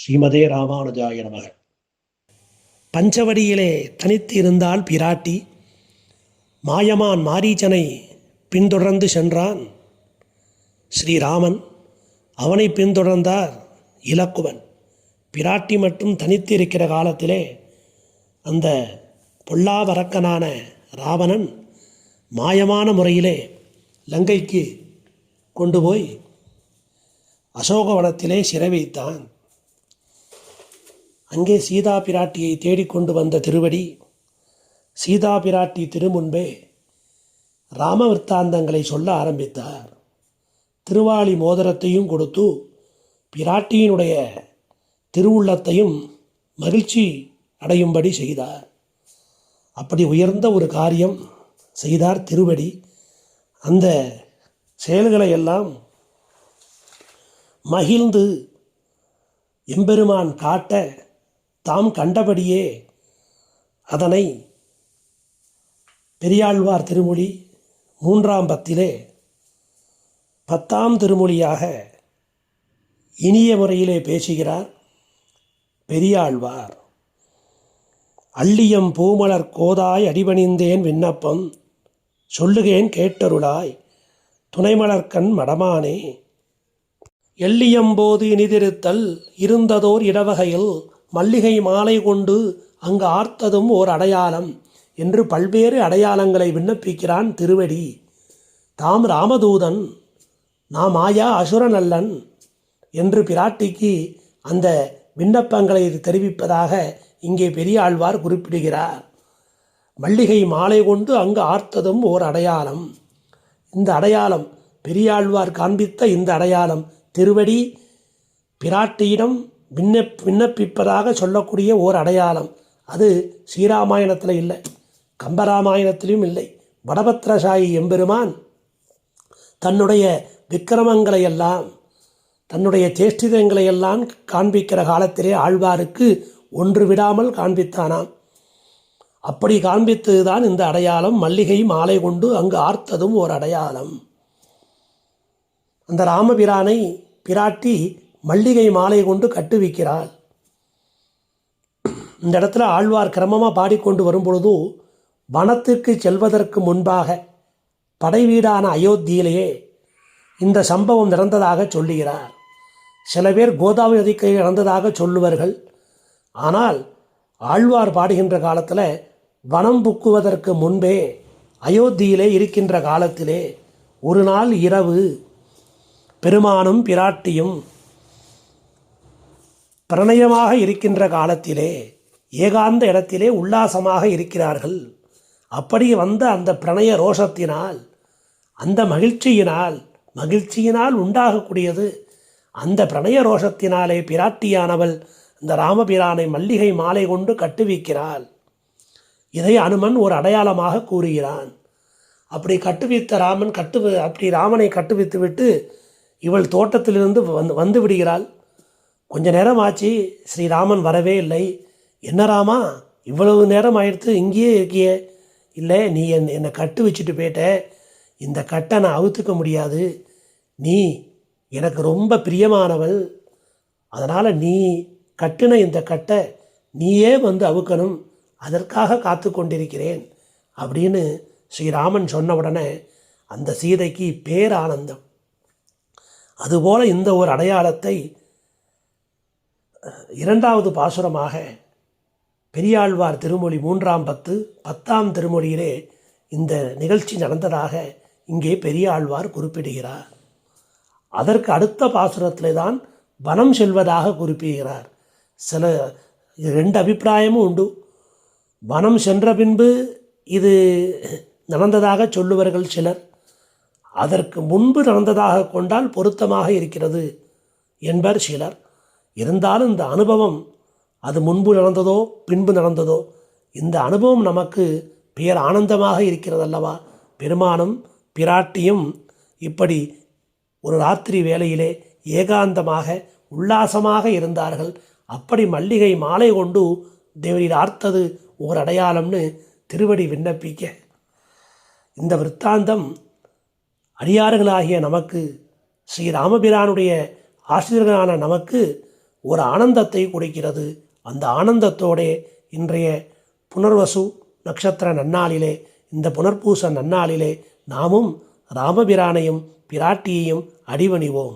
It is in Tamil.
ஸ்ரீமதே ராமானுஜாய நமக. பஞ்சவடியிலே தனித்து இருந்தால் பிராட்டி. மாயமான் மாரீச்சனை பின்தொடர்ந்து சென்றான் ஸ்ரீராமன். அவனை பின்தொடர்ந்தார் இலக்குவன். பிராட்டி மட்டும் தனித்து இருக்கிற காலத்திலே அந்த பொல்லாவரக்கனான ராவணன் மாயமான முறையிலே லங்கைக்கு கொண்டு போய் அசோகவனத்திலே சிறை வைத்தான். அங்கே சீதா பிராட்டியை தேடிக்கொண்டு வந்த திருவடி சீதா பிராட்டி திருமுன்பே ராம விற்த்தாந்தங்களை சொல்ல ஆரம்பித்தார். திருவாளி மோதிரத்தையும் கொடுத்து பிராட்டியினுடைய திருவுள்ளத்தையும் மகிழ்ச்சி அடையும்படி செய்தார். அப்படி உயர்ந்த ஒரு காரியம் செய்தார் திருவடி. அந்த செயல்களை எல்லாம் மகிழ்ந்து எம்பெருமான் காட்ட தாம் கண்டபடியே அதனை பெரியாழ்வார் திருமொழி 3ஆம் பத்திலே 10ஆம் திருமொழியாக இனிய முறையிலே பேசுகிறார் பெரியாழ்வார். அள்ளியம் பூமலர் கோதாய் அடிபணிந்தேன் விண்ணப்பம் சொல்லுகேன் கேட்டருளாய் துணைமலர்க்கண் மடமானே. எள்ளியம்போது இனிதிருத்தல் இருந்ததோர் இடவகையில் மல்லிகை மாலை கொண்டு அங்கு ஆர்த்ததும் ஓர் அடையாளம் என்று பல்வேறு அடையாளங்களை விண்ணப்பிக்கிறான் திருவடி. தாம் ராமதூதன், நாம் ஆயா அசுரனல்லன் என்று பிராட்டிக்கு அந்த விண்ணப்பங்களை தெரிவிப்பதாக இங்கே பெரியாழ்வார் குறிப்பிடுகிறார். மல்லிகை மாலை கொண்டு அங்கு ஆர்த்ததும் ஓர் அடையாளம். இந்த அடையாளம் பெரியாழ்வார் காண்பித்த இந்த அடையாளம் திருவடி பிராட்டியிடம் விண்ணப்பிப்பதாக சொல்லக்கூடிய ஓர் அடையாளம். அது ஸ்ரீராமாயணத்தில் இல்லை, கம்பராமாயணத்திலும் இல்லை. வடபத்திரசாயி எம்பெருமான் தன்னுடைய விக்கிரமங்களை எல்லாம் தன்னுடைய சேஷ்டிதங்களை எல்லாம் காண்பிக்கிற காலத்திலே ஆழ்வாருக்கு ஒன்று விடாமல் காண்பித்தானாம். அப்படி காண்பித்ததுதான் இந்த அடையாளம். மல்லிகை மாலை கொண்டு அங்கு ஆர்த்ததும் ஒரு அடையாளம். அந்த ராமபிரானை பிராட்டி மல்லிகை மாலை கொண்டு கட்டுவிக்கிறாள். இந்த இடத்துல ஆழ்வார் கிரமமாக பாடிக்கொண்டு வரும்பொழுது வனத்திற்கு செல்வதற்கு முன்பாக படை வீடான அயோத்தியிலேயே இந்த சம்பவம் நடந்ததாக சொல்லுகிறார். சில பேர் கோதாவரி நதிக்கரை நடந்ததாக சொல்லுவார்கள். ஆனால் ஆழ்வார் பாடுகின்ற காலத்தில் வனம் புக்குவதற்கு முன்பே அயோத்தியிலே இருக்கின்ற காலத்திலே ஒரு நாள் இரவு பெருமானும் பிராட்டியும் பிரணயமாக இருக்கின்ற காலத்திலே ஏகாந்த இடத்திலே உல்லாசமாக இருக்கிறார்கள். அப்படி வந்த அந்த பிரணய ரோஷத்தினால், அந்த மகிழ்ச்சியினால் உண்டாகக்கூடியது. அந்த பிரணய ரோஷத்தினாலே பிராட்டியானவள் இந்த ராமபிரானை மல்லிகை மாலை கொண்டு கட்டுவிக்கிறாள். இதை அனுமன் ஒரு அடையாளமாக கூறுகிறான். அப்படி கட்டுவித்த அப்படி ராமனை கட்டுவித்து விட்டு இவள் தோட்டத்திலிருந்து வந்து விடுகிறாள். கொஞ்ச நேரம் ஆச்சு, ஸ்ரீராமன் வரவே இல்லை. என்ன ராமா, இவ்வளவு நேரம் ஆயிடுத்து, இங்கேயே இருக்கியே? இல்லை, நீ என்னை கட்டு வச்சுட்டு போயிட்ட. இந்த கட்டை நான் அவுத்துக்க முடியாது. நீ எனக்கு ரொம்ப பிரியமானவள். அதனால் நீ கட்டின இந்த கட்டை நீயே வந்து அவுக்கணும். அதற்காக காத்து கொண்டிருக்கிறேன் அப்படின்னு ஸ்ரீராமன் சொன்ன உடனே அந்த சீதைக்கு பேரானந்தம். அதுபோல இந்த ஒரு அடையாளத்தை 2வது பாசுரமாக பெரியாழ்வார் திருமொழி 3ஆம் பத்து 10ஆம் திருமொழியிலே இந்த நிகழ்ச்சி நடந்ததாக இங்கே பெரியாழ்வார் குறிப்பிடுகிறார். அதற்கு அடுத்த பாசுரத்திலே தான் வனம் செல்வதாக குறிப்பிடுகிறார். சில 2 அபிப்பிராயமும் உண்டு. வனம் சென்ற பின்பு இது நடந்ததாக சொல்லுவார்கள் சிலர். அதற்கு முன்பு நடந்ததாக கொண்டால் பொருத்தமாக இருக்கிறது என்பர் சிலர். இருந்தாலும் இந்த அனுபவம் அது முன்பு நடந்ததோ பின்பு நடந்ததோ, இந்த அனுபவம் நமக்கு பேர் ஆனந்தமாக இருக்கிறது அல்லவா. பெருமானும் பிராட்டியும் இப்படி ஒரு ராத்திரி வேளையிலே ஏகாந்தமாக உல்லாசமாக இருந்தார்கள். அப்படி மல்லிகை மாலை கொண்டு தேவரீர் ஆர்த்தது ஓர் அடையாளம்னு திருவடி விண்ணப்பிக்க இந்த விற்த்தாந்தம் அடியார்களாகிய நமக்கு, ஸ்ரீராமபிரானுடைய ஆசிரியர்களான நமக்கு ஒரு ஆனந்தத்தை கொடுக்கிறது. அந்த ஆனந்தத்தோடே இன்றைய புனர்வசு நட்சத்திர நன்னாளிலே, இந்த புனர்பூச நன்னாளிலே நாமும் ராமபிரானையும் பிராட்டியையும் அடிபணிவோம்.